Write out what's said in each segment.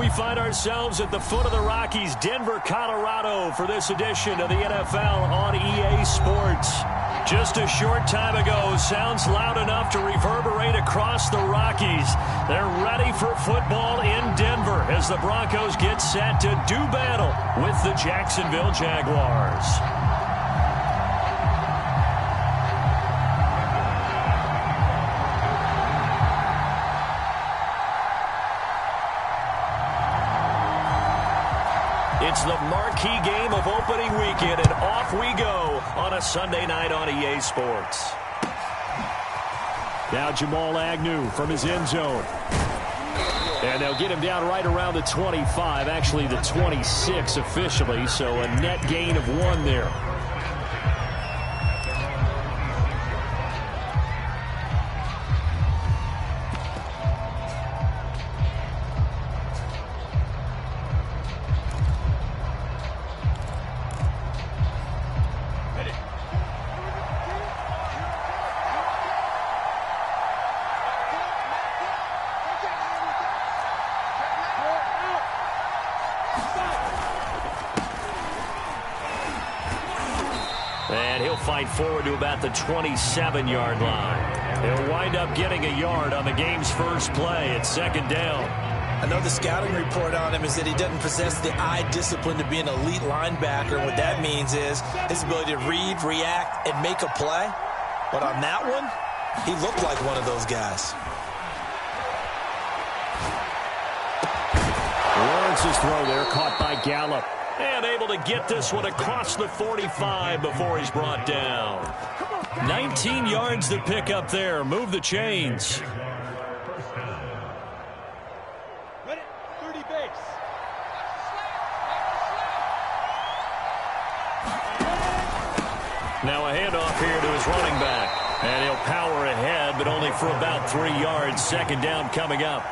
we find ourselves at the foot of the Rockies, Denver, Colorado, for this edition of the NFL on EA Sports. Just a short time ago, sounds loud enough to reverberate across the Rockies. They're ready for football in Denver as the Broncos get set to do battle with the Jacksonville Jaguars. It's the marquee game of opening weekend, and off we go on a Sunday night on EA Sports. Now Jamal Agnew from his end zone. And they'll get him down right around the 25, actually the 26 officially, so a net gain of 1 there. And he'll fight forward to about the 27-yard line. He'll wind up getting a yard on the game's first play at second down. I know the scouting report on him is that he doesn't possess the eye discipline to be an elite linebacker. What that means is his ability to read, react, and make a play. But on that one, he looked like one of those guys. Lawrence's throw there caught by Gallup. And able to get this one across the 45 before he's brought down. 19 yards to pick up there. Move the chains. Ready? 30 base. Now a handoff here to his running back. And he'll power ahead, but only for about 3 yards. Second down coming up.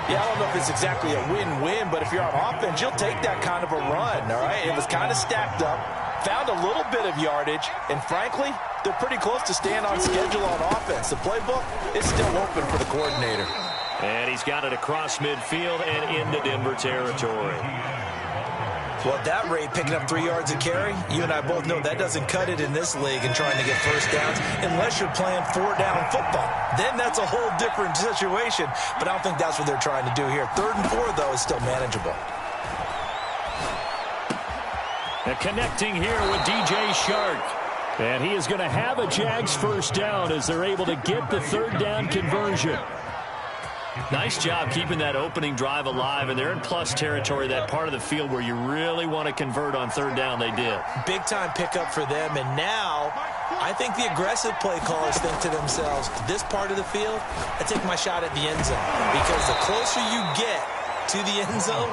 Yeah, I don't know if it's exactly a win-win, but if you're on offense, you'll take that kind of a run, all right? It was kind of stacked up, found a little bit of yardage, and frankly, they're pretty close to staying on schedule on offense. The playbook is still open for the coordinator. And he's got it across midfield and into Denver territory. Well, at that rate, picking up 3 yards a carry, you and I both know that doesn't cut it in this league and trying to get first downs unless you're playing 4-down football. Then that's a whole different situation, but I don't think that's what they're trying to do here. 3rd and 4, though, is still manageable. And connecting here with DJ Shark. And he is going to have a Jags first down as they're able to get the 3rd down conversion. Nice job keeping that opening drive alive, and they're in plus territory, that part of the field where you really want to convert on 3rd down. They did. Big-time pickup for them, and now I think the aggressive play callers think to themselves, this part of the field, I take my shot at the end zone, because the closer you get to the end zone,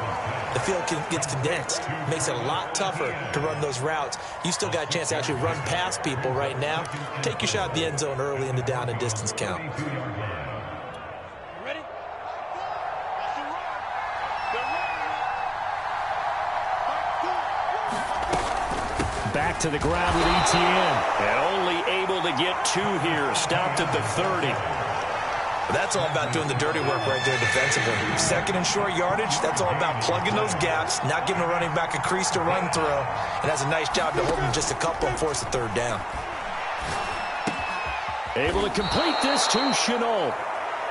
the field gets condensed. Makes it a lot tougher to run those routes. You still got a chance to actually run past people right now. Take your shot at the end zone early in the down and distance count. Back to the ground with ETN. And only able to get 2 here. Stopped at the 30. That's all about doing the dirty work right there defensively. 2nd and short yardage, that's all about plugging those gaps, not giving a running back a crease to run through. And that's a nice job to hold him just a couple and force a 3rd down. Able to complete this to Chenault.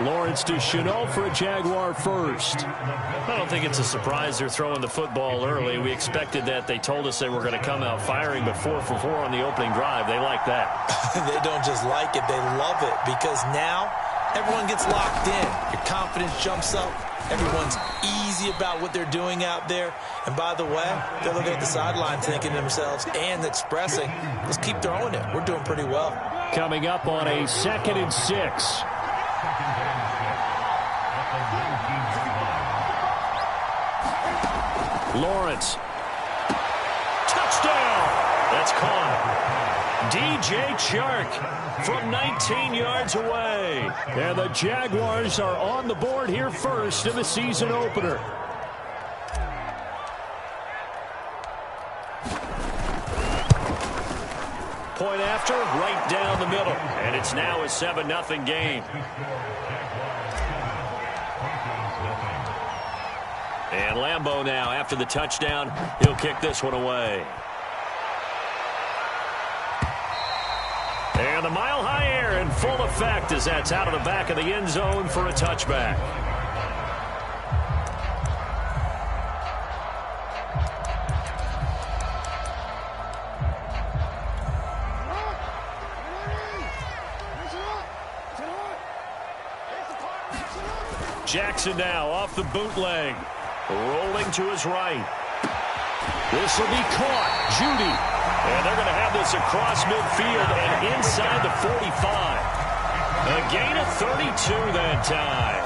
Lawrence to Chenault for a Jaguar first. I don't think it's a surprise they're throwing the football early. We expected that. They told us they were going to come out firing, but 4 for 4 on the opening drive. They like that. They don't just like it, they love it, because now everyone gets locked in. Your confidence jumps up. Everyone's easy about what they're doing out there. And by the way, they're looking at the sideline thinking to themselves and expressing, let's keep throwing it. We're doing pretty well. Coming up on a 2nd and 6. Lawrence. Touchdown. That's caught. DJ Chark from 19 yards away. And the Jaguars are on the board here first in the season opener. Point after, right down the middle. And it's now a 7-0 game. And Lambeau now, after the touchdown, he'll kick this one away. And the mile-high air in full effect as that's out of the back of the end zone for a touchback. Jackson now off the bootleg. Rolling to his right. This will be caught. Judy. And they're going to have this across midfield and inside the 45. A gain of 32 that time.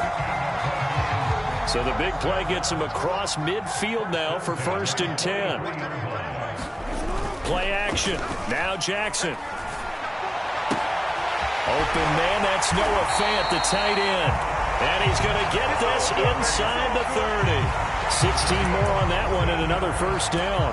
So the big play gets him across midfield now for 1st and 10. Play action. Now Jackson. Open man, that's Noah Fant, the tight end. And he's going to get this inside the 30. 16 more on that one and another 1st down.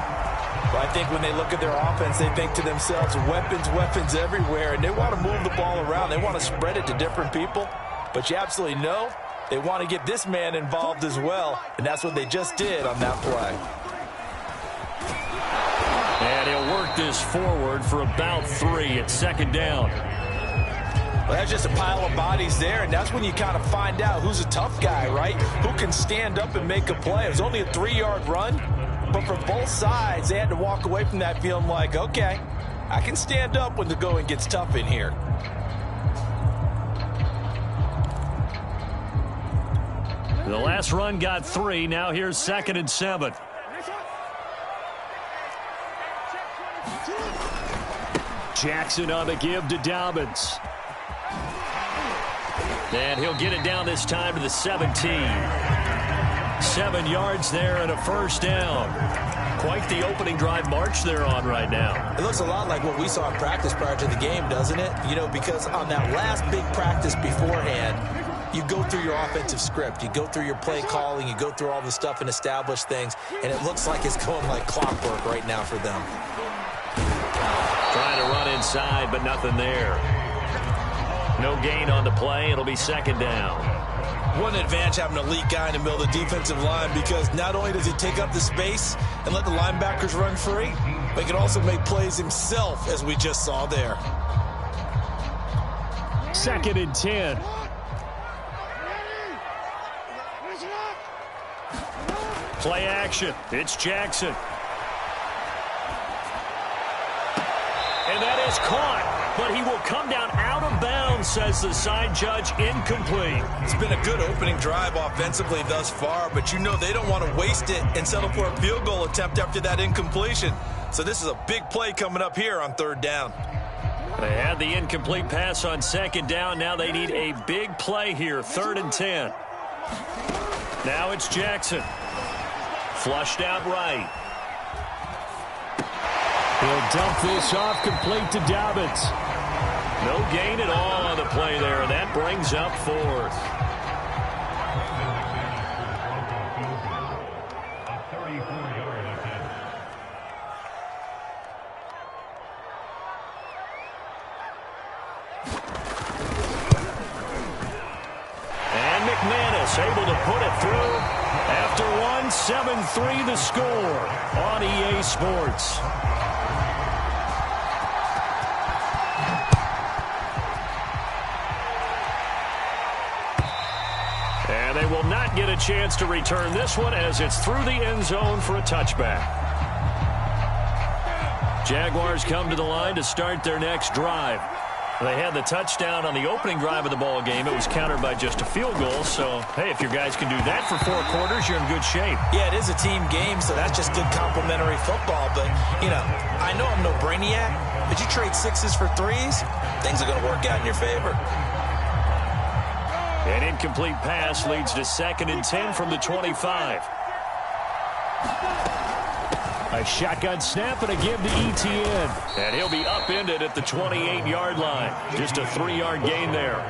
Well, I think when they look at their offense, they think to themselves, weapons, weapons everywhere, and they want to move the ball around. They want to spread it to different people. But you absolutely know they want to get this man involved as well, and that's what they just did on that play. And he'll work this forward for about 3 at 2nd down. Well, that's just a pile of bodies there, and that's when you kind of find out who's a tough guy, right? Who can stand up and make a play. It was only a 3-yard run, but for both sides, they had to walk away from that feeling like, okay, I can stand up when the going gets tough in here. The last run got 3. Now here's 2nd and 7. Jackson on the give to Dobbins. And he'll get it down this time to the 17. 7 yards there and a 1st down. Quite the opening drive march they're on right now. It looks a lot like what we saw in practice prior to the game, doesn't it? You know, because on that last big practice beforehand, you go through your offensive script. You go through your play calling. You go through all the stuff and establish things. And it looks like it's going like clockwork right now for them. Trying to run inside, but nothing there. No gain on the play. It'll be 2nd down. What an advantage having an elite guy in the middle of the defensive line, because not only does he take up the space and let the linebackers run free, but he can also make plays himself, as we just saw there. 2nd and 10. Play action. It's Jackson. And that is caught, but he will come down out of bounds, says the side judge. Incomplete. It's been a good opening drive offensively thus far, but you know they don't want to waste it and settle for a field goal attempt after that incompletion. So this is a big play coming up here on 3rd down. They had the incomplete pass on 2nd down. Now they need a big play here, 3rd and 10. Now it's Jackson. Flushed out right. He'll dump this off complete to Dobbins. No gain at all on the play there, and that brings up 4th. And McManus able to put it through. After 7-3 the score on EA Sports. And they will not get a chance to return this one as it's through the end zone for a touchback. Jaguars come to the line to start their next drive. They had the touchdown on the opening drive of the ball game. It was countered by just a field goal. So, hey, if your guys can do that for 4 quarters, you're in good shape. Yeah, it is a team game, so that's just good complimentary football. But, you know, I know I'm no brainiac, but you trade 6s for 3s, things are going to work out in your favor. An incomplete pass leads to 2nd and 10 from the 25. A shotgun snap and a give to Etienne. And he'll be upended at the 28-yard line. Just a 3-yard gain there.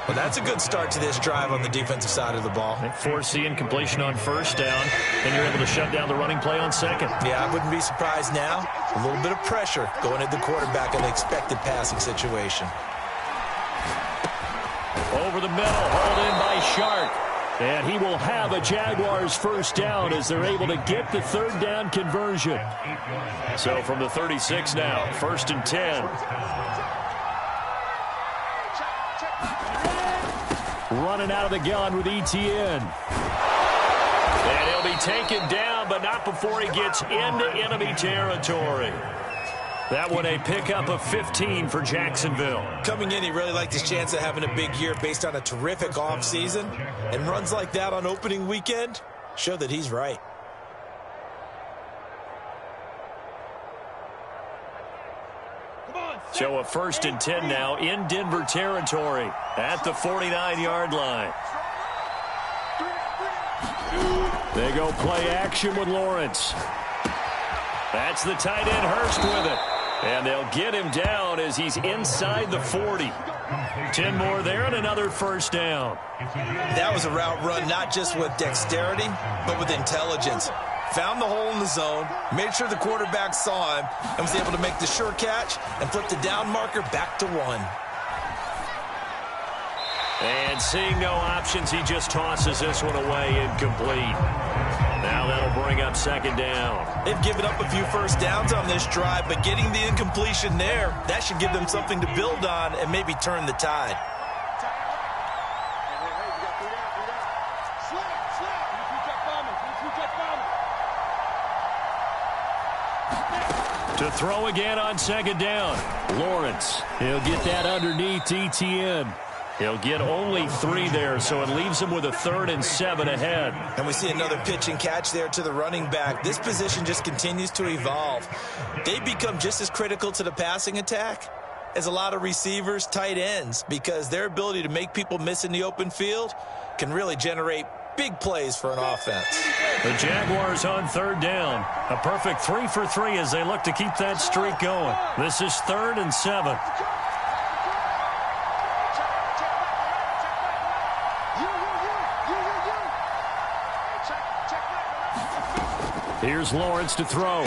Well, that's a good start to this drive on the defensive side of the ball. They force the incompletion on 1st down, and you're able to shut down the running play on 2nd. Yeah, I wouldn't be surprised now. A little bit of pressure going at the quarterback in the expected passing situation. Over the middle, hauled in by Shark. And he will have a Jaguars first down as they're able to get the third down conversion. So from the 36 now, 1st and 10. Running out of the gun with Etienne. And he'll be taken down, but not before he gets into enemy territory. That one a pickup of 15 for Jacksonville. Coming in, he really liked his chance of having a big year based on a terrific offseason. And runs like that on opening weekend show that he's right. So a 1st and 10 now in Denver territory at the 49-yard line. They go play action with Lawrence. That's the tight end Hurst with it. And they'll get him down as he's inside the 40. 10 more there and another first down. That was a route run not just with dexterity, but with intelligence. Found the hole in the zone, made sure the quarterback saw him, and was able to make the sure catch and flip the down marker back to 1. And seeing no options, he just tosses this one away incomplete. Now that'll bring up 2nd down. They've given up a few first downs on this drive, but getting the incompletion there, that should give them something to build on and maybe turn the tide. To throw again on 2nd down. Lawrence, he'll get that underneath Etienne. He'll get only 3 there, so it leaves him with a 3rd and 7 ahead. And we see another pitch and catch there to the running back. This position just continues to evolve. They become just as critical to the passing attack as a lot of receivers, tight ends, because their ability to make people miss in the open field can really generate big plays for an offense. The Jaguars on 3rd down. A perfect 3 for 3 as they look to keep that streak going. This is 3rd and 7. Here's Lawrence to throw.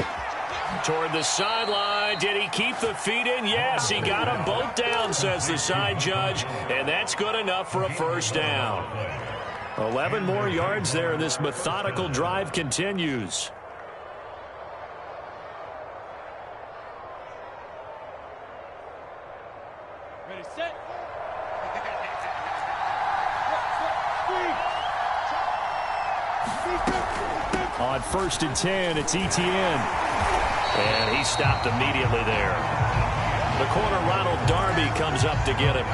Toward the sideline. Did he keep the feet in? Yes, he got them both down, says the side judge. And that's good enough for a first down. 11 more yards there, and this methodical drive continues. Ready, set. On 1st and 10, it's Etienne. And he stopped immediately there. The corner, Ronald Darby, comes up to get him.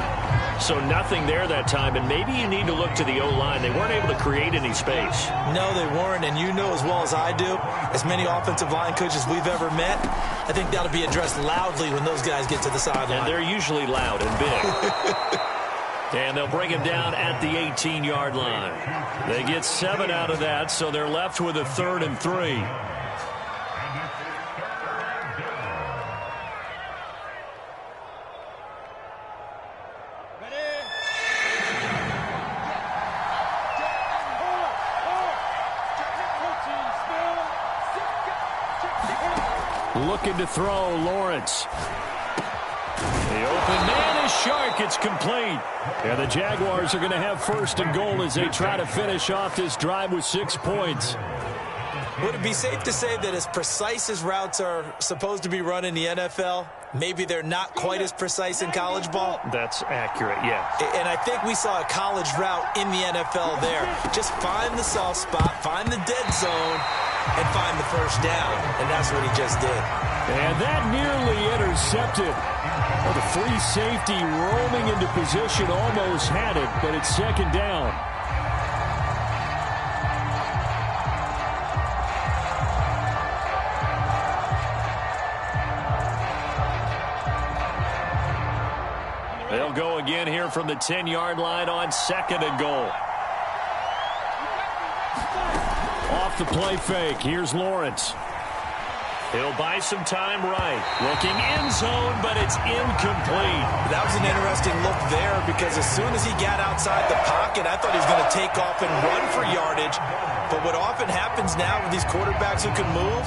So nothing there that time, and maybe you need to look to the O-line. They weren't able to create any space. No, they weren't, and you know as well as I do, as many offensive line coaches we've ever met, I think that'll be addressed loudly when those guys get to the sideline. And they're usually loud and big. And they'll bring him down at the 18-yard line. They get 7 out of that, so they're left with a 3rd and 3. Looking to throw, Lawrence. The open man is Shark. It's complete. And the Jaguars are going to have 1st and goal as they try to finish off this drive with 6 points. Would it be safe to say that as precise as routes are supposed to be run in the NFL, maybe they're not quite as precise in college ball? That's accurate, yeah. And I think we saw a college route in the NFL there. Just find the soft spot, find the dead zone, and find the first down. And that's what he just did. And that nearly intercepted. Well, the free safety roaming into position almost had it, but it's 2nd down. They'll go again here from the 10-yard line on 2nd and goal. Off the play fake. Here's Lawrence. He'll buy some time right. Looking end zone, but it's incomplete. That was an interesting look there because as soon as he got outside the pocket, I thought he was going to take off and run for yardage. But what often happens now with these quarterbacks who can move,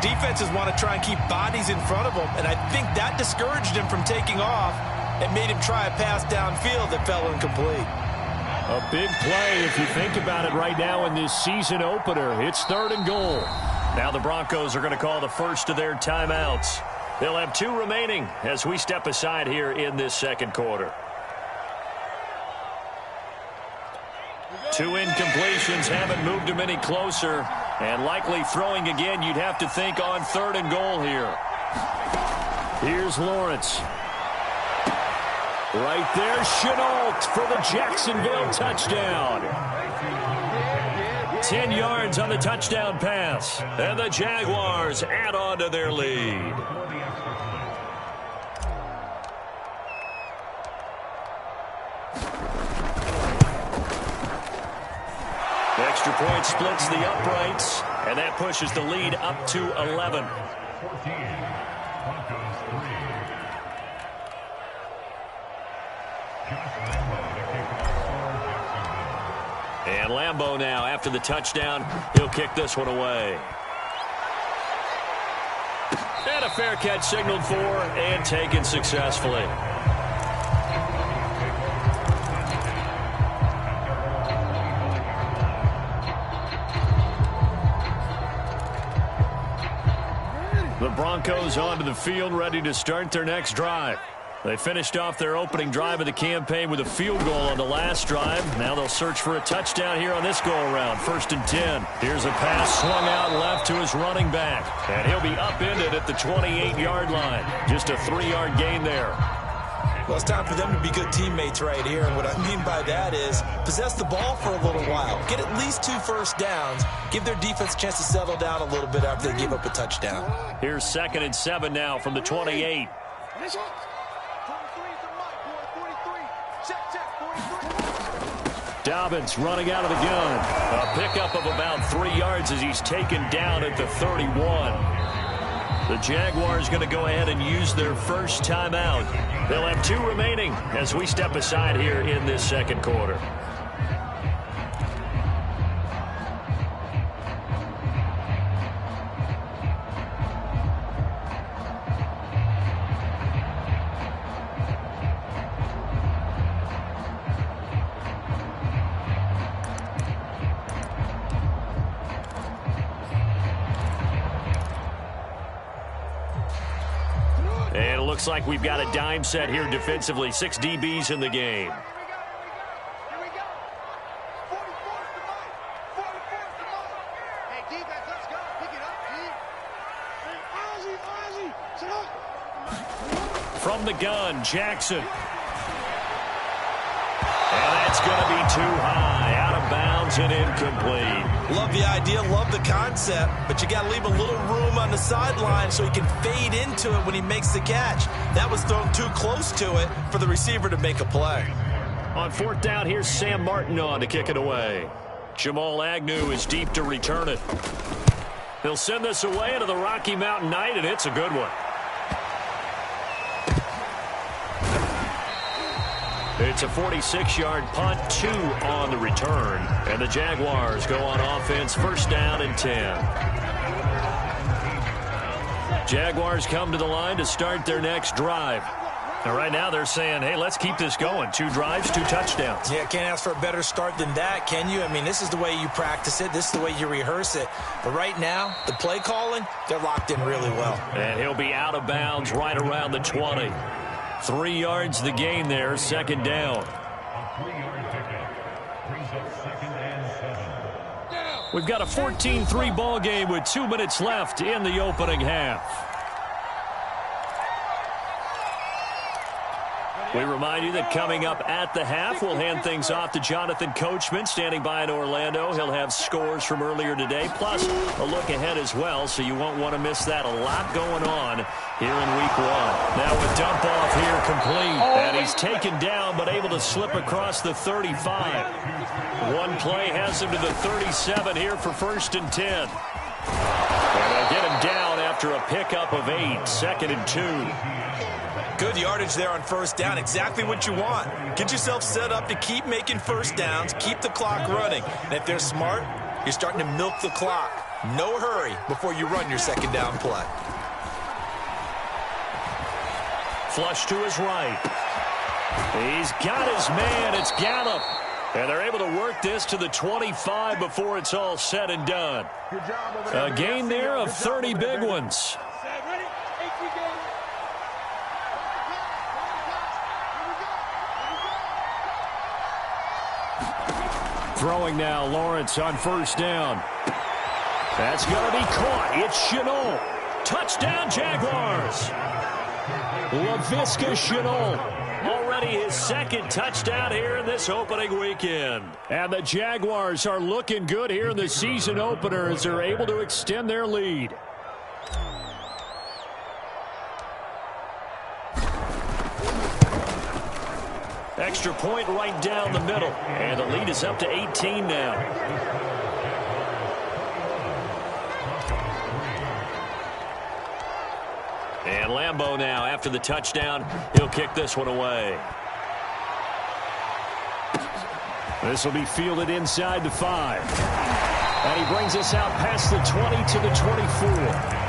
defenses want to try and keep bodies in front of them. And I think that discouraged him from taking off and made him try a pass downfield that fell incomplete. A big play if you think about it right now in this season opener. It's 3rd and goal. Now the Broncos are going to call the first of their timeouts. They'll have 2 remaining as we step aside here in this second quarter. 2 incompletions haven't moved him any closer. And likely throwing again, you'd have to think on 3rd and goal here. Here's Lawrence. Right there, Chenault for the Jacksonville touchdown. 10 yards on the touchdown pass. And the Jaguars add on to their lead. Extra point splits the uprights, and that pushes the lead up to 11. And Lambeau now, after the touchdown, he'll kick this one away. And a fair catch signaled for and taken successfully. The Broncos onto the field, ready to start their next drive. They finished off their opening drive of the campaign with a field goal on the last drive. Now they'll search for a touchdown here on this go-around. 1st and 10. Here's a pass swung out left to his running back. And he'll be upended at the 28-yard line. Just a 3-yard gain there. Well, it's time for them to be good teammates right here. And what I mean by that is possess the ball for a little while. Get at least 2 first downs. Give their defense a chance to settle down a little bit after they give up a touchdown. Here's 2nd and 7 now from the 28. Dobbins running out of the gun. A pickup of about 3 yards as he's taken down at the 31. The Jaguars going to go ahead and use their first timeout. They'll have 2 remaining as we step aside here in this second quarter. And it looks like we've got a dime set here defensively. 6 DBs in the game. From the gun, Jackson. And that's going to be too high. Out of bounds and incomplete. Love the idea, love the concept, but you got to leave a little room on the sideline so he can fade into it when he makes the catch. That was thrown too close to it for the receiver to make a play. On 4th down, here's Sam Martin on to kick it away. Jamal Agnew is deep to return it. He'll send this away into the Rocky Mountain Night, and it's a good one. It's a 46-yard punt, 2 on the return. And the Jaguars go on offense, 1st down and 10. Jaguars come to the line to start their next drive. And right now they're saying, hey, let's keep this going. 2 drives, 2 touchdowns. Yeah, can't ask for a better start than that, can you? I mean, this is the way you practice it. This is the way you rehearse it. But right now, the play calling, they're locked in really well. And he'll be out of bounds right around the 20. 3 yards the gain there, 2nd down. We've got a 14-3 ball game with 2 minutes left in the opening half. We remind you that coming up at the half, we'll hand things off to Jonathan Coachman, standing by in Orlando. He'll have scores from earlier today, plus a look ahead as well, so you won't want to miss that. A lot going on here in week 1. Now a dump off here complete, and he's taken down but able to slip across the 35. One play has him to the 37 here for 1st and 10. And they'll get him down after a pickup of 8, 2nd and 2. Good yardage there on 1st down. Exactly what you want. Get yourself set up to keep making 1st downs, keep the clock running. And if they're smart, you're starting to milk the clock. No hurry before you run your 2nd down play. Flush to his right. He's got his man. It's Gallup. And they're able to work this to the 25 before it's all said and done. A gain there of 30 big ones. Throwing now, Lawrence on first down. That's going to be caught. It's Shenault. Touchdown, Jaguars. Laviska Shenault. Already his second touchdown here in this opening weekend. And the Jaguars are looking good here in the season opener as they're able to extend their lead. Extra point right down the middle. And the lead is up to 18 now. And Lambeau now, after the touchdown, he'll kick this one away. This will be fielded inside the 5. And he brings us out past the 20 to the 24.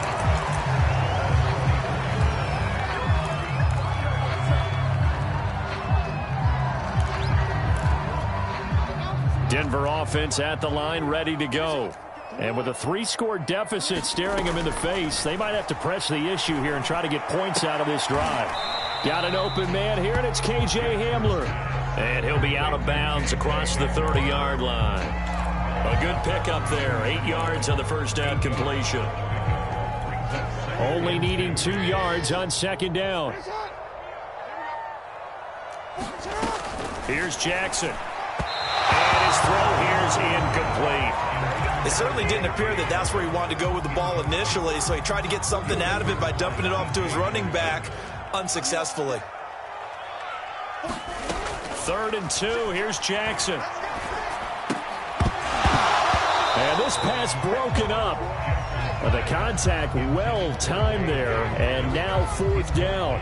Denver offense at the line, ready to go. And with a 3-score deficit staring them in the face, they might have to press the issue here and try to get points out of this drive. Got an open man here, and it's K.J. Hamler. And he'll be out of bounds across the 30-yard line. A good pickup there, 8 yards on the first down completion. Only needing 2 yards on second down. Here's Jackson. And his throw here is incomplete. It certainly didn't appear that that's where he wanted to go with the ball initially, so he tried to get something out of it by dumping it off to his running back unsuccessfully. 3rd and 2. Here's Jackson. And this pass broken up. The contact well timed there, and now 4th down.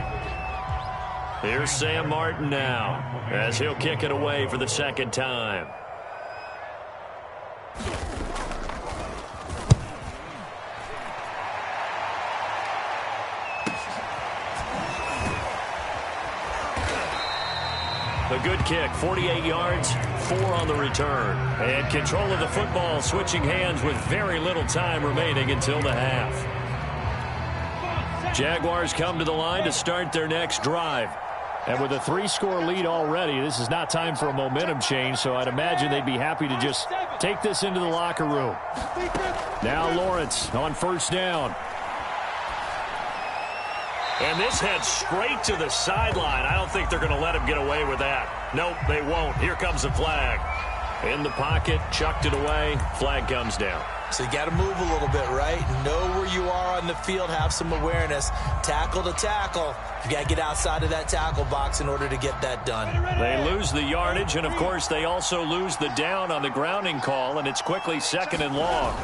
Here's Sam Martin now, as he'll kick it away for the second time. A good kick, 48 yards, 4 on the return. And control of the football, switching hands with very little time remaining until the half. Jaguars come to the line to start their next drive. And with a 3-score lead already, this is not time for a momentum change, so I'd imagine they'd be happy to just take this into the locker room. Now Lawrence on first down. And this heads straight to the sideline. I don't think they're going to let him get away with that. Nope, they won't. Here comes the flag. In the pocket, chucked it away. Flag comes down. So you got to move a little bit, right? Know where you are on the field. Have some awareness. Tackle to tackle. You got to get outside of that tackle box in order to get that done. They lose the yardage, and, of course, they also lose the down on the grounding call, and it's quickly 2nd and long.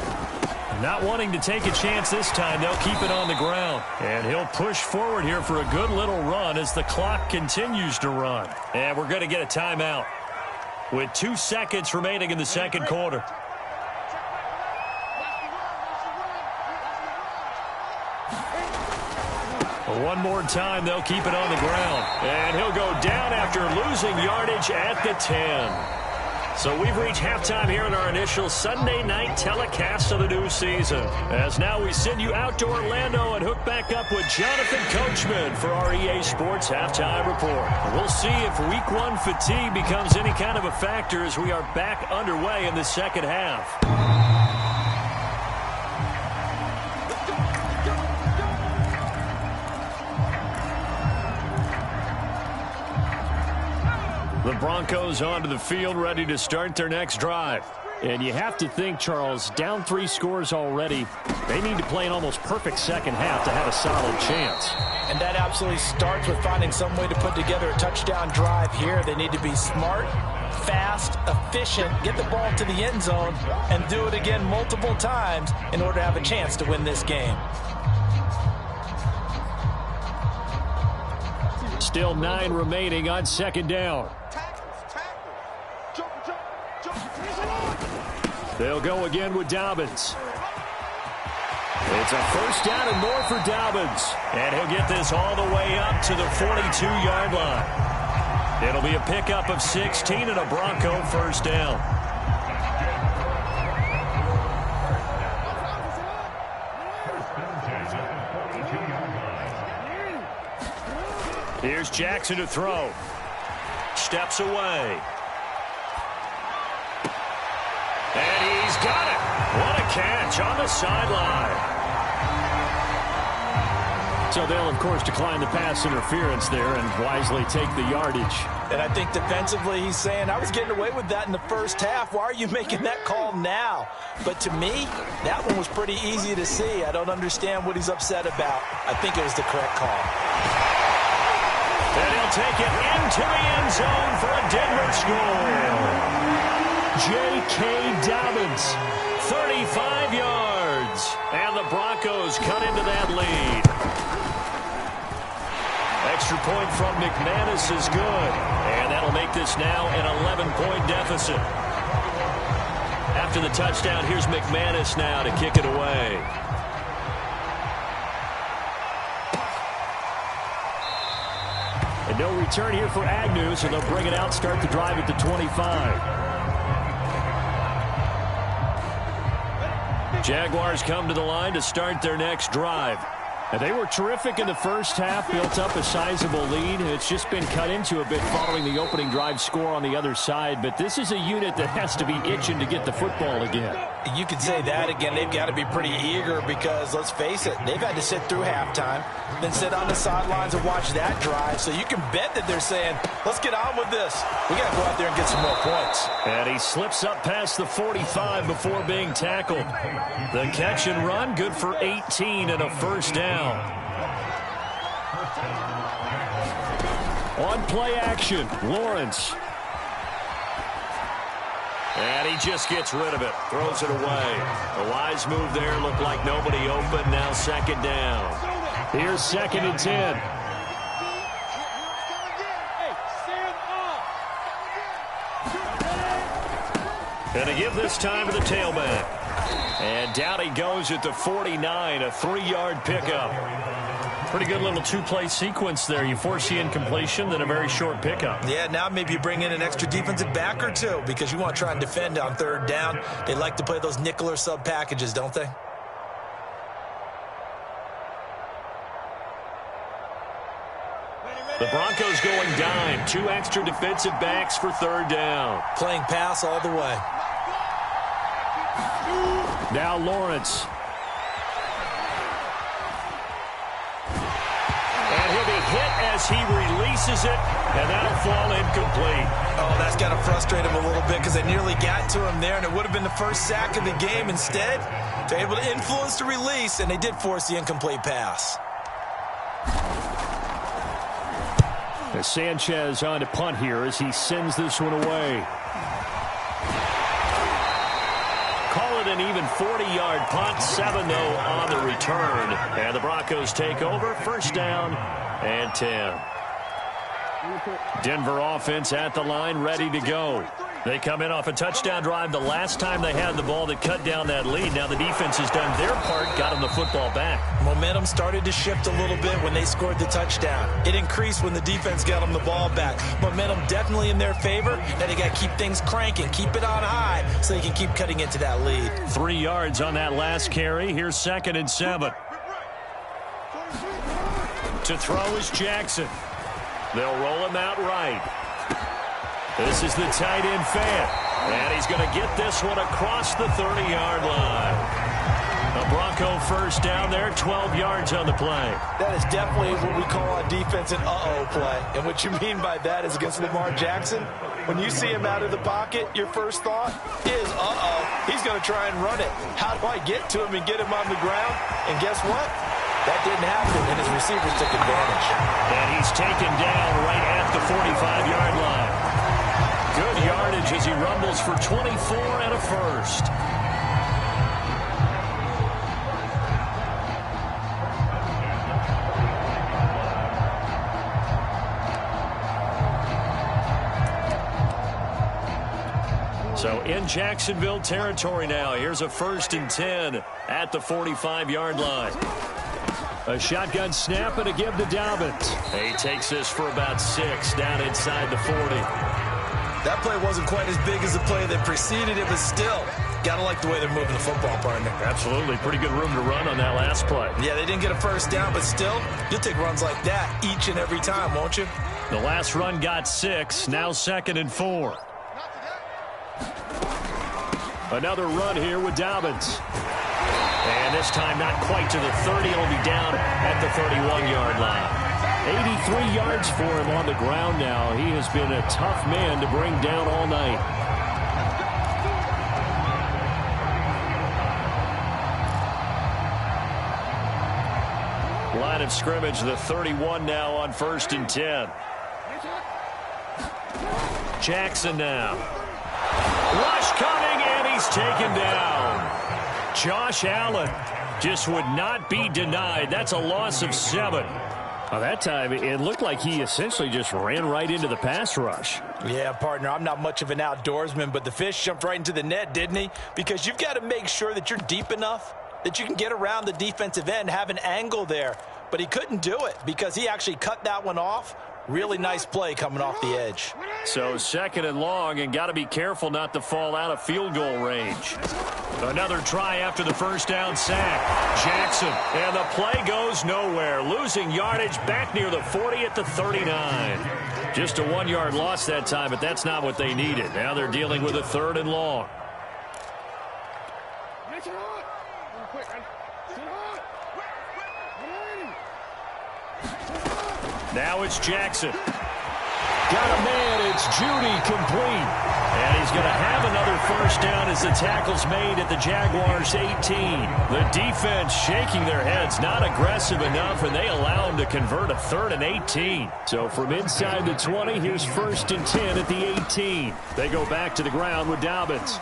Not wanting to take a chance this time, they'll keep it on the ground. And he'll push forward here for a good little run as the clock continues to run. And we're going to get a timeout with 2 seconds remaining in the second quarter. One more time, they'll keep it on the ground. And he'll go down after losing yardage at the 10. So we've reached halftime here in our initial Sunday night telecast of the new season. As now we send you out to Orlando and hook back up with Jonathan Coachman for our EA Sports Halftime Report. We'll see if Week 1 fatigue becomes any kind of a factor as we are back underway in the second half. The Broncos onto the field, ready to start their next drive. And you have to think, Charles, down 3 scores already, they need to play an almost perfect second half to have a solid chance. And that absolutely starts with finding some way to put together a touchdown drive here. They need to be smart, fast, efficient, get the ball to the end zone, and do it again multiple times in order to have a chance to win this game. Still 9 remaining on second down. They'll go again with Dobbins. It's a first down and more for Dobbins. And he'll get this all the way up to the 42-yard line. It'll be a pickup of 16 and a Bronco first down. Here's Jackson to throw. Steps away. And he's got it. What a catch on the sideline. So they'll, of course, decline the pass interference there and wisely take the yardage. And I think defensively he's saying, I was getting away with that in the first half. Why are you making that call now? But to me, that one was pretty easy to see. I don't understand what he's upset about. I think it was the correct call. And he'll take it into the end zone for a Denver score. J.K. Dobbins, 35 yards. And the Broncos cut into that lead. Extra point from McManus is good. And that'll make this now an 11-point deficit. After the touchdown, here's McManus now to kick it away. And no return here for Agnew, so they'll bring it out, start the drive at the 25. Jaguars come to the line to start their next drive. And they were terrific in the first half, built up a sizable lead. It's just been cut into a bit following the opening drive score on the other side. But this is a unit that has to be itching to get the football again. You could say that again. They've got to be pretty eager because, let's face it, they've had to sit through halftime, then sit on the sidelines and watch that drive. So you can bet that they're saying, let's get on with this. We got to go out there and get some more points. And he slips up past the 45 before being tackled. The catch and run, good for 18 and a first down. On play action, Lawrence. And he just gets rid of it, throws it away. A wise move there, looked like nobody open, now second down. Here's 2nd and 10. And to give this time to the tailback. And down he goes at the 49, a 3-yard pickup. Pretty good little two-play sequence there. You force the incompletion, then a very short pickup. Yeah, now maybe you bring in an extra defensive back or two because you want to try and defend on 3rd down. They like to play those nickel or sub packages, don't they? The Broncos going dime. 2 extra defensive backs for 3rd down. Playing pass all the way. Now Lawrence. And he'll be hit as he releases it, and that'll fall incomplete. Oh, that's got to frustrate him a little bit because they nearly got to him there, and it would have been the first sack of the game. Instead, they're able to influence the release, and they did force the incomplete pass. As Sanchez on to punt here as he sends this one away. Call it an even 40-yard punt. 7, though, on the return. And the Broncos take over. First down and 10. Denver offense at the line, ready to go. They come in off a touchdown drive the last time they had the ball that cut down that lead. Now the defense has done their part, got them the football back. Momentum started to shift a little bit when they scored the touchdown. It increased when the defense got them the ball back. Momentum definitely in their favor. Now they got to keep things cranking, keep it on high so they can keep cutting into that lead. 3 yards on that last carry. Here's 2nd and 7. To throw is Jackson. They'll roll him out right. This is the tight end fan. And he's going to get this one across the 30-yard line. A Bronco first down there, 12 yards on the play. That is definitely what we call on defense an uh-oh play. And what you mean by that is against Lamar Jackson, when you see him out of the pocket, your first thought is, uh-oh, he's going to try and run it. How do I get to him and get him on the ground? And guess what? That didn't happen, and his receivers took advantage. And he's taken down right at the 45-yard line. Good yardage as he rumbles for 24 and a first. So in Jacksonville territory now. Here's a 1st and 10 at the 45-yard line. A shotgun snap and a give to Dobbins. He takes this for about 6 down inside the 40. That play wasn't quite as big as the play that preceded it, but still, got to like the way they're moving the football, partner. Absolutely. Pretty good room to run on that last play. Yeah, they didn't get a first down, but still, you'll take runs like that each and every time, won't you? The last run got 6. Now 2nd and 4. Another run here with Dobbins. And this time not quite to the 30. It'll be down at the 31-yard line. 83 yards for him on the ground now. He has been a tough man to bring down all night. Line of scrimmage, the 31 now on 1st and 10. Jackson now. Rush coming, and he's taken down. Josh Allen just would not be denied. That's a loss of 7. Well, that time, it looked like he essentially just ran right into the pass rush. Yeah, partner, I'm not much of an outdoorsman, but the fish jumped right into the net, didn't he? Because you've got to make sure that you're deep enough that you can get around the defensive end, have an angle there. But he couldn't do it because he actually cut that one off. Really nice play coming off the edge. So 2nd and long, and got to be careful not to fall out of field goal range. Another try after the first down sack. Jackson, and the play goes nowhere. Losing yardage back near the 40 at the 39. Just a 1-yard loss that time, but that's not what they needed. Now they're dealing with a 3rd and long. Now it's Jackson. Got a man. It's Judy complete. And he's going to have another first down as the tackle's made at the Jaguars' 18. The defense shaking their heads, not aggressive enough, and they allow him to convert a 3rd and 18. So from inside the 20, here's 1st and 10 at the 18. They go back to the ground with Dobbins.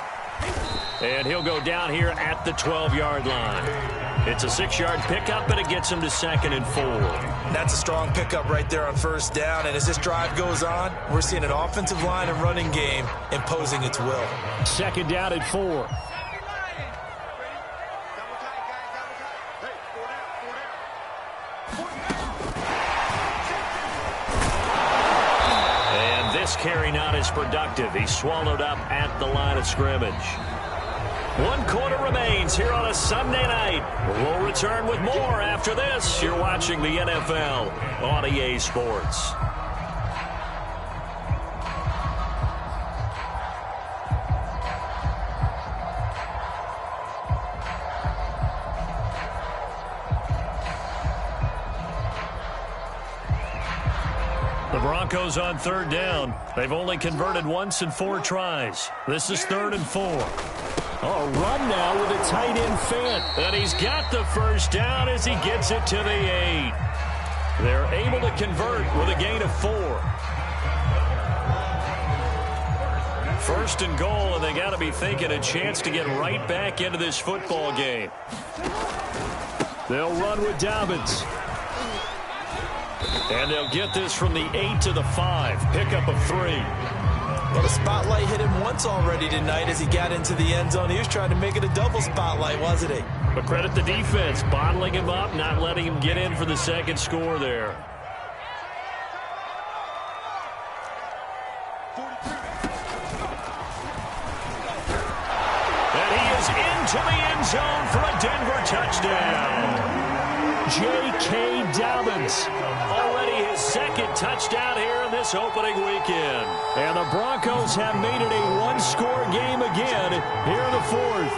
And he'll go down here at the 12-yard line. It's a 6-yard pickup, and it gets him to 2nd and 4. That's a strong pickup right there on first down. And as this drive goes on, we're seeing an offensive line and running game imposing its will. 2nd down at 4. And this carry not as productive. He's swallowed up at the line of scrimmage. 1 quarter remains here on a Sunday night. We'll return with more after this. You're watching the NFL on EA Sports. The Broncos on 3rd down. They've only converted once in 4 tries. This is 3rd and 4. Oh, run now with a tight end Fant. And he's got the first down as he gets it to the 8. They're able to convert with a gain of 4. 1st and goal, and they got to be thinking a chance to get right back into this football game. They'll run with Dobbins. And they'll get this from the 8 to the 5. Pickup of 3. Well, the spotlight hit him once already tonight as he got into the end zone. He was trying to make it a double spotlight, wasn't he? But credit the defense, bottling him up, not letting him get in for the 2nd score there. And he is into the end zone for a Denver touchdown. J.K. Dobbins, already his 2nd touchdown here in this opening weekend. And the Broncos have made it a 1-score game again here in the 4th.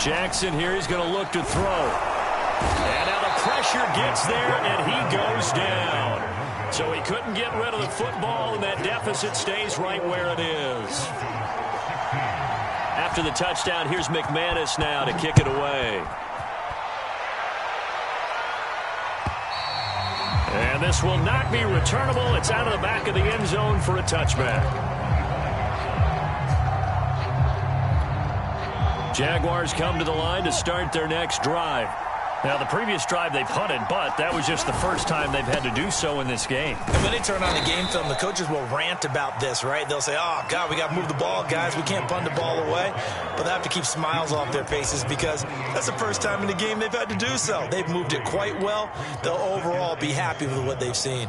Jackson here, he's going to look to throw. And now the pressure gets there, and he goes down. So he couldn't get rid of the football, and that deficit stays right where it is. After the touchdown, here's McManus now to kick it away. And this will not be returnable. It's out of the back of the end zone for a touchback. Jaguars come to the line to start their next drive. Now, the previous drive they punted, but that was just the first time they've had to do so in this game. And when they turn on the game film, the coaches will rant about this, right? They'll say, oh, God, we got to move the ball, guys. We can't punt the ball away. But they have to keep smiles off their faces because that's the first time in the game they've had to do so. They've moved it quite well. They'll overall be happy with what they've seen.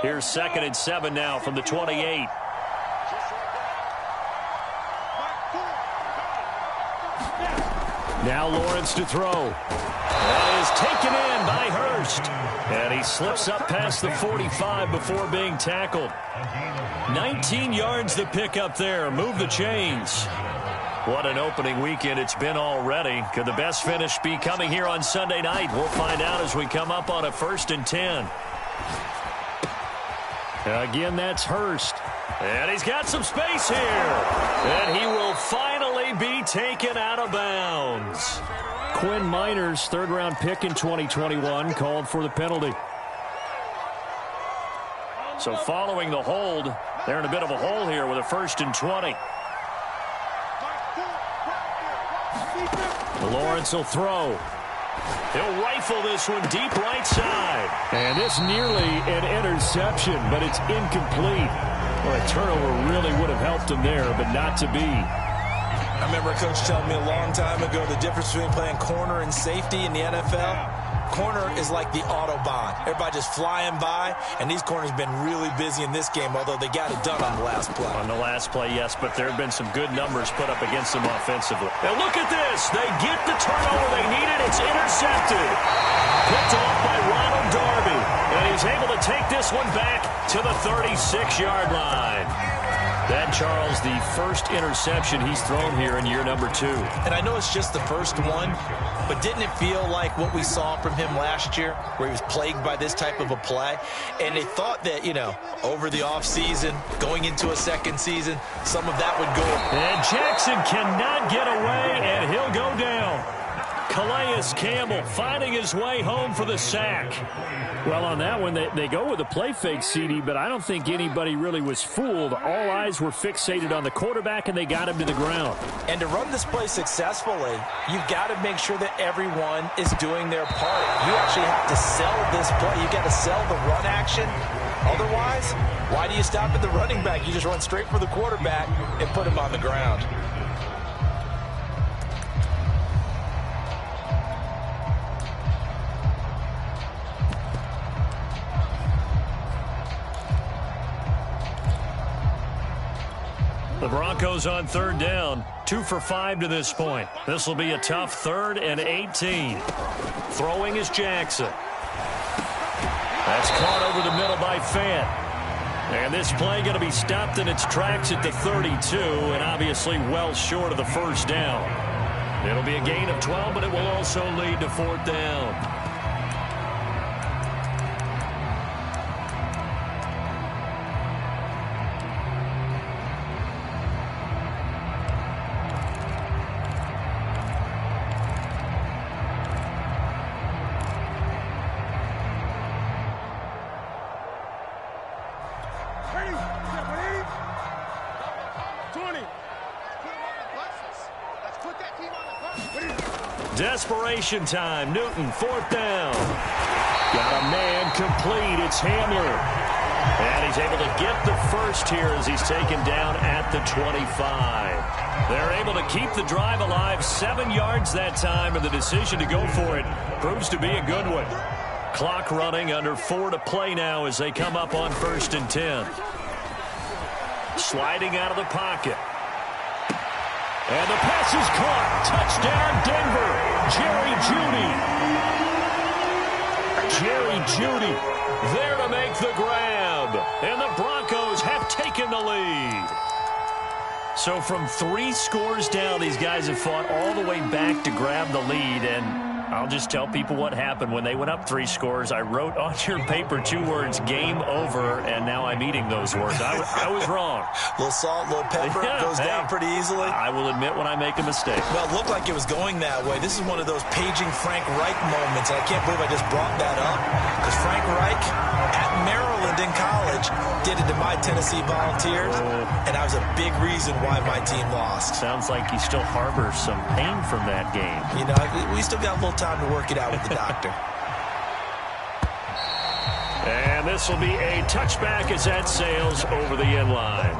Here's 2nd and 7 now from the 28. Now Lawrence to throw. That is taken in by Hurst. And he slips up past the 45 before being tackled. 19 yards to pick up there. Move the chains. What an opening weekend it's been already. Could the best finish be coming here on Sunday night? We'll find out as we come up on a 1st and 10. Again, that's Hurst. And he's got some space here. And he will finally be taken out of bounds. Quinn Miners, 3rd-round pick in 2021, called for the penalty. So following the hold, they're in a bit of a hole here with a 1st and 20. Lawrence will throw. He'll rifle this one deep right side. And this nearly an interception, but it's incomplete. Well, a turnover really would have helped him there, but not to be. I remember a coach telling me a long time ago the difference between playing corner and safety in the NFL. Corner is like the Autobahn. Everybody just flying by, and these corners have been really busy in this game, although they got it done on the last play. On the last play, yes, but there have been some good numbers put up against them offensively. And look at this. They get the turnover they needed. It's intercepted. Picked off by Ronald Darby. And he's able to take this one back to the 36-yard line. That, Charles, the first interception he's thrown here in year number 2. And I know it's just the first one, but didn't it feel like what we saw from him last year, where he was plagued by this type of a play? And they thought that, over the offseason, going into a second season, some of that would go. And Jackson cannot get away, and he'll go down. Calais Campbell finding his way home for the sack. Well, on that one, they go with a play fake, CD, but I don't think anybody really was fooled. All eyes were fixated on the quarterback, and they got him to the ground. And to run this play successfully, you've got to make sure that everyone is doing their part. You actually have to sell this play. You've got to sell the run action. Otherwise, why do you stop at the running back? You just run straight for the quarterback and put him on the ground. The Broncos on 3rd down, 2 for 5 to this point. This will be a tough 3rd and 18. Throwing is Jackson. That's caught over the middle by Fant. And this play going to be stopped in its tracks at the 32, and obviously well short of the 1st down. It'll be a gain of 12, but it will also lead to 4th down. Desperation time. Newton, 4th down. Got a man complete. It's Hamler. And he's able to get the first here as he's taken down at the 25. They're able to keep the drive alive. 7 yards that time, and the decision to go for it proves to be a good one. Clock running, under 4 to play now as they come up on 1st and 10. Sliding out of the pocket. And the pass is caught. Touchdown, Denver. Jerry Jeudy there to make the grab. And the Broncos have taken the lead. So from 3 scores down, these guys have fought all the way back to grab the lead. And I'll just tell people what happened when they went up 3 scores. I wrote on your paper 2 words, game over, and now I'm eating those words. I was wrong. A little salt, a little pepper, goes down pretty easily. I will admit when I make a mistake. Well, it looked like it was going that way. This is one of those paging Frank Reich moments. I can't believe I just brought that up, because Frank Reich at Maryland in college, did it to my Tennessee Volunteers, and I was a big reason why my team lost. Sounds like you still harbor some pain from that game. You know, we still got a little time to work it out with the doctor. And this will be a touchback as that sails over the end line.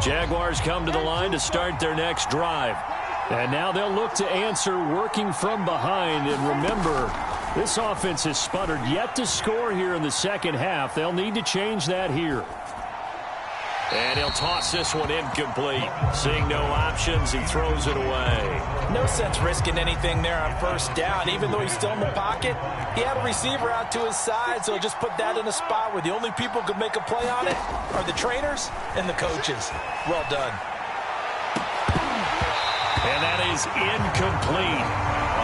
Jaguars come to the line to start their next drive. And now they'll look to answer working from behind. And remember, this offense has sputtered yet to score here in the second half. They'll need to change that here. And he'll toss this one incomplete. Seeing no options, he throws it away. No sense risking anything there on first down. Even though he's still in the pocket, he had a receiver out to his side, so just put that in a spot where the only people who could make a play on it are the trainers and the coaches. Well done. And that is incomplete.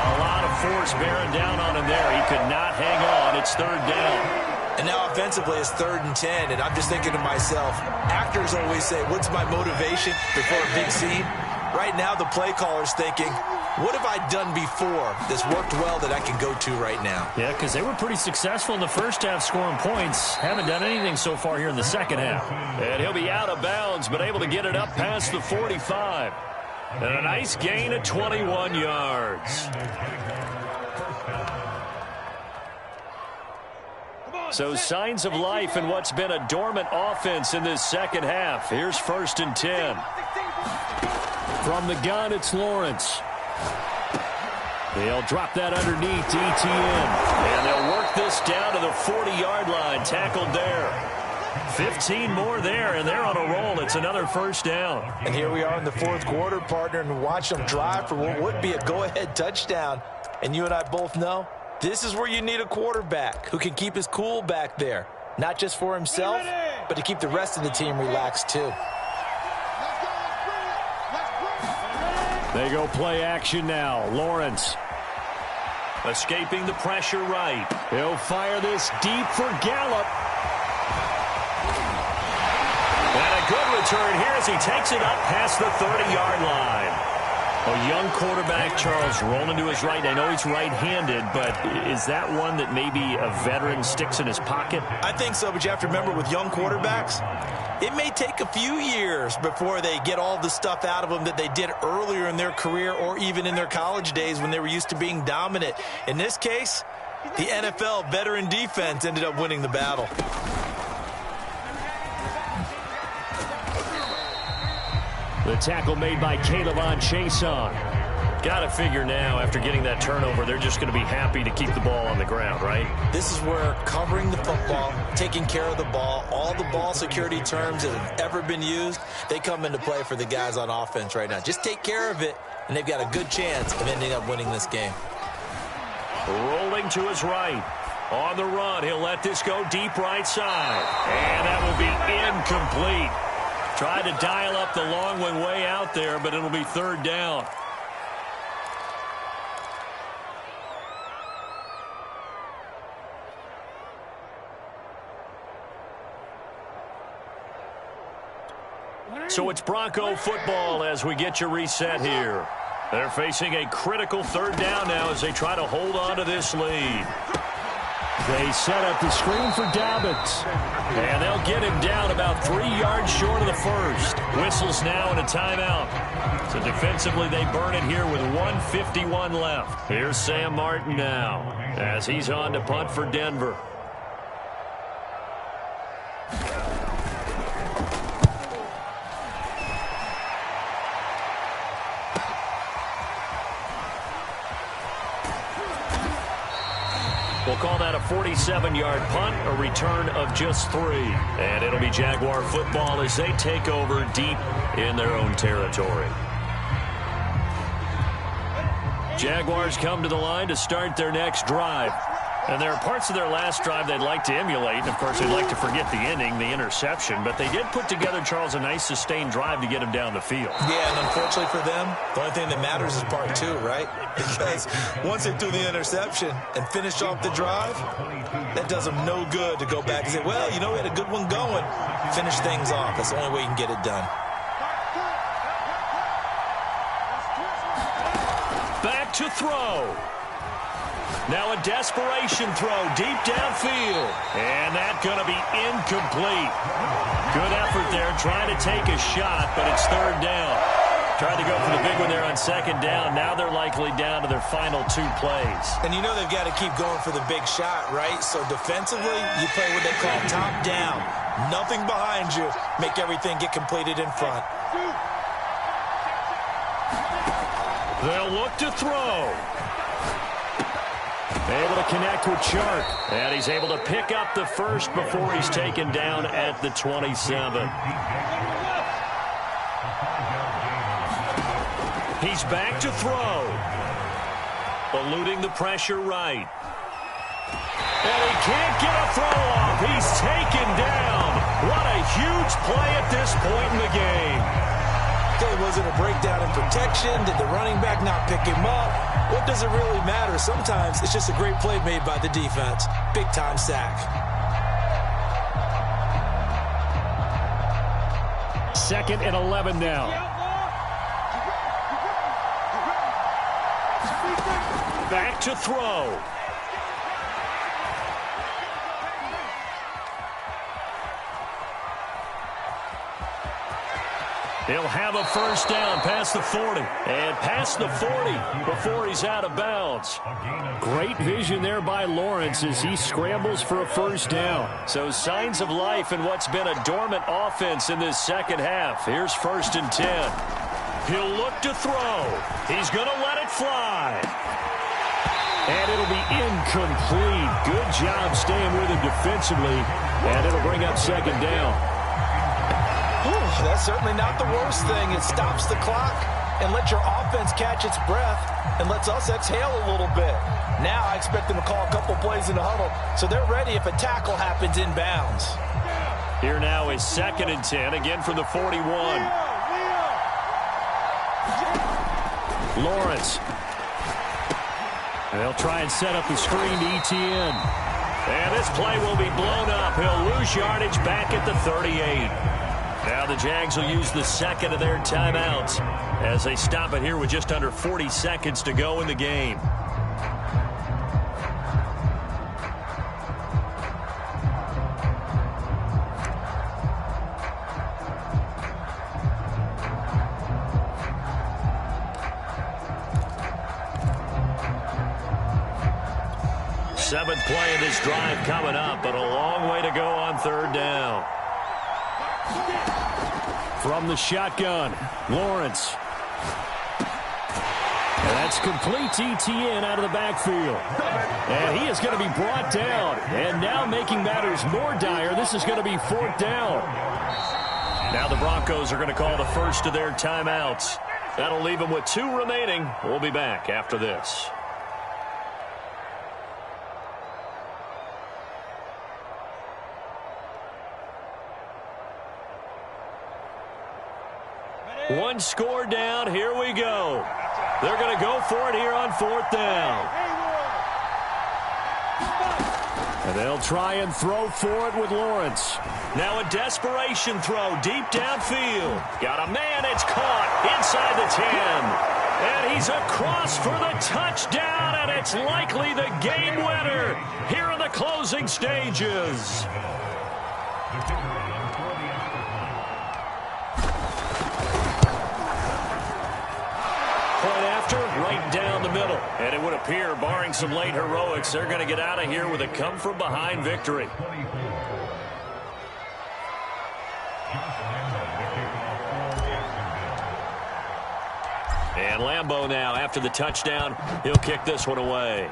A lot of force bearing down on him there. He could not hang on. It's third down. And now offensively it's 3rd and 10, and I'm just thinking to myself, actors always say, what's my motivation before a big scene? Right now the play caller's thinking, what have I done before that's worked well that I can go to right now? Yeah, because they were pretty successful in the first half scoring points. Haven't done anything so far here in the second half. And he'll be out of bounds, but able to get it up past the 45. And a nice gain of 21 yards. So signs of life in what's been a dormant offense in this second half. Here's 1st and 10. From the gun, it's Lawrence. They'll drop that underneath to ETN. And they'll work this down to the 40-yard line. Tackled there. 15 more there, and they're on a roll. It's another 1st down. And here we are in the 4th quarter, partner, and watch them drive for what would be a go-ahead touchdown. And you and I both know, this is where you need a quarterback who can keep his cool back there. Not just for himself, but to keep the rest of the team relaxed too. They go play action now. Lawrence escaping the pressure right. He'll fire this deep for Gallup. And a good return here as he takes it up past the 30-yard line. A young quarterback, Charles, rolling to his right. I know he's right-handed, but is that one that maybe a veteran sticks in his pocket? I think so, but you have to remember with young quarterbacks, it may take a few years before they get all the stuff out of them that they did earlier in their career or even in their college days when they were used to being dominant. In this case, the NFL veteran defense ended up winning the battle. The tackle made by Caleb on Chason. Got to figure now, after getting that turnover, they're just going to be happy to keep the ball on the ground, right? This is where covering the football, taking care of the ball, all the ball security terms that have ever been used, they come into play for the guys on offense right now. Just take care of it, and they've got a good chance of ending up winning this game. Rolling to his right. On the run, he'll let this go deep right side. And that will be incomplete. Tried to dial up the long one way out there, but it'll be 3rd down. So it's Bronco football as we get you reset here. They're facing a critical 3rd down now as they try to hold on to this lead. They set up the screen for Dobbins. And they'll get him down about 3 yards short of the first. Whistles now and a timeout. So defensively they burn it here with 1:51 left. Here's Sam Martin now as he's on to punt for Denver. We'll call that a 47-yard punt, a return of just 3. And it'll be Jaguar football as they take over deep in their own territory. Jaguars come to the line to start their next drive. And there are parts of their last drive they'd like to emulate. And, of course, they'd like to forget the ending, the interception. But they did put together, Charles, a nice sustained drive to get him down the field. Yeah, and unfortunately for them, the only thing that matters is part 2, right? Because once they threw the interception and finished off the drive, that does them no good to go back and say, well, you know, we had a good one going. Finish things off. That's the only way you can get it done. to throw. Now a desperation throw deep downfield. And that's going to be incomplete. Good effort there trying to take a shot, but it's third down. Tried to go for the big one there on second down. Now they're likely down to their final 2 plays. And you know they've got to keep going for the big shot, right? So defensively, you play what they call top down. Nothing behind you. Make everything get completed in front. They'll look to throw. Able to connect with Chark. And he's able to pick up the first before he's taken down at the 27. He's back to throw. Eluding the pressure right. And he can't get a throw off. He's taken down. What a huge play at this point in the game. Okay, was it a breakdown in protection? Did the running back not pick him up? What does it really matter? Sometimes it's just a great play made by the defense. Big-time sack. 2nd and 11 now. Back to throw. He'll have a first down past the 40. And past the 40 before he's out of bounds. Great vision there by Lawrence as he scrambles for a first down. So signs of life in what's been a dormant offense in this second half. Here's 1st and 10. He'll look to throw. He's going to let it fly. And it'll be incomplete. Good job staying with him defensively. And it'll bring up 2nd down. That's certainly not the worst thing. It stops the clock and lets your offense catch its breath and lets us exhale a little bit. Now I expect them to call a couple plays in the huddle, so they're ready if a tackle happens inbounds. Here now is 2nd and 10, again from the 41. Lawrence. They'll try and set up the screen to Etienne. And this play will be blown up. He'll lose yardage back at the 38. Now the Jags will use the 2nd of their timeouts as they stop it here with just under 40 seconds to go in the game. Seventh play of this drive coming up, but a long way to go on 3rd down. From the shotgun, Lawrence. And that's complete to Etienne out of the backfield. And he is going to be brought down. And now making matters more dire, this is going to be 4th down. Now the Broncos are going to call the first of their timeouts. That'll leave them with 2 remaining. We'll be back after this. One score down. Here we go. They're going to go for it here on 4th down. And they'll try and throw for it with Lawrence. Now a desperation throw deep downfield. Got a man. It's caught inside the 10. And he's across for the touchdown, and it's likely the game winner here in the closing stages. Right down the middle. And it would appear, barring some late heroics, they're going to get out of here with a come-from-behind victory. And Lambeau now, after the touchdown, he'll kick this one away.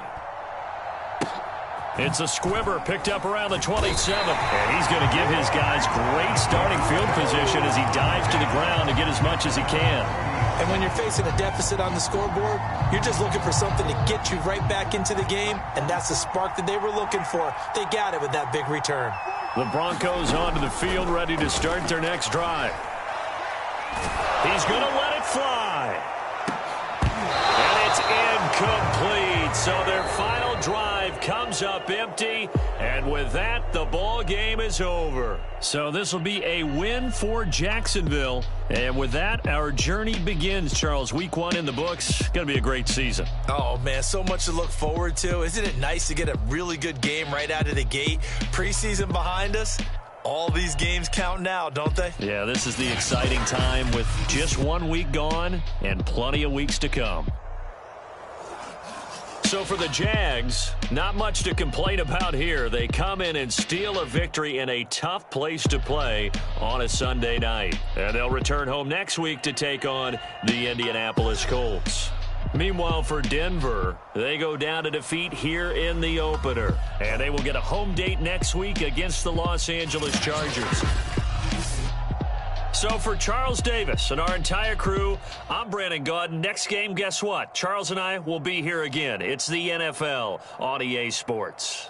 It's a squibber picked up around the 27. And he's going to give his guys great starting field position as he dives to the ground to get as much as he can. And when you're facing a deficit on the scoreboard, you're just looking for something to get you right back into the game, and that's the spark that they were looking for. They got it with that big return. The Broncos onto the field, ready to start their next drive. He's going to let it fly. And it's incomplete. So their final drive comes up empty, and with that, the ball game is over. So this will be a win for Jacksonville. And with that, our journey begins, Charles. Week 1 in the books. Going to be a great season. Oh, man, so much to look forward to. Isn't it nice to get a really good game right out of the gate? Preseason behind us. All these games count now, don't they? Yeah, this is the exciting time with just 1 week gone and plenty of weeks to come. So for the Jags, not much to complain about here. They come in and steal a victory in a tough place to play on a Sunday night. And they'll return home next week to take on the Indianapolis Colts. Meanwhile, for Denver, they go down to defeat here in the opener. And they will get a home date next week against the Los Angeles Chargers. So for Charles Davis and our entire crew, I'm Brandon Gaudin. Next game, guess what? Charles and I will be here again. It's the NFL on EA Sports.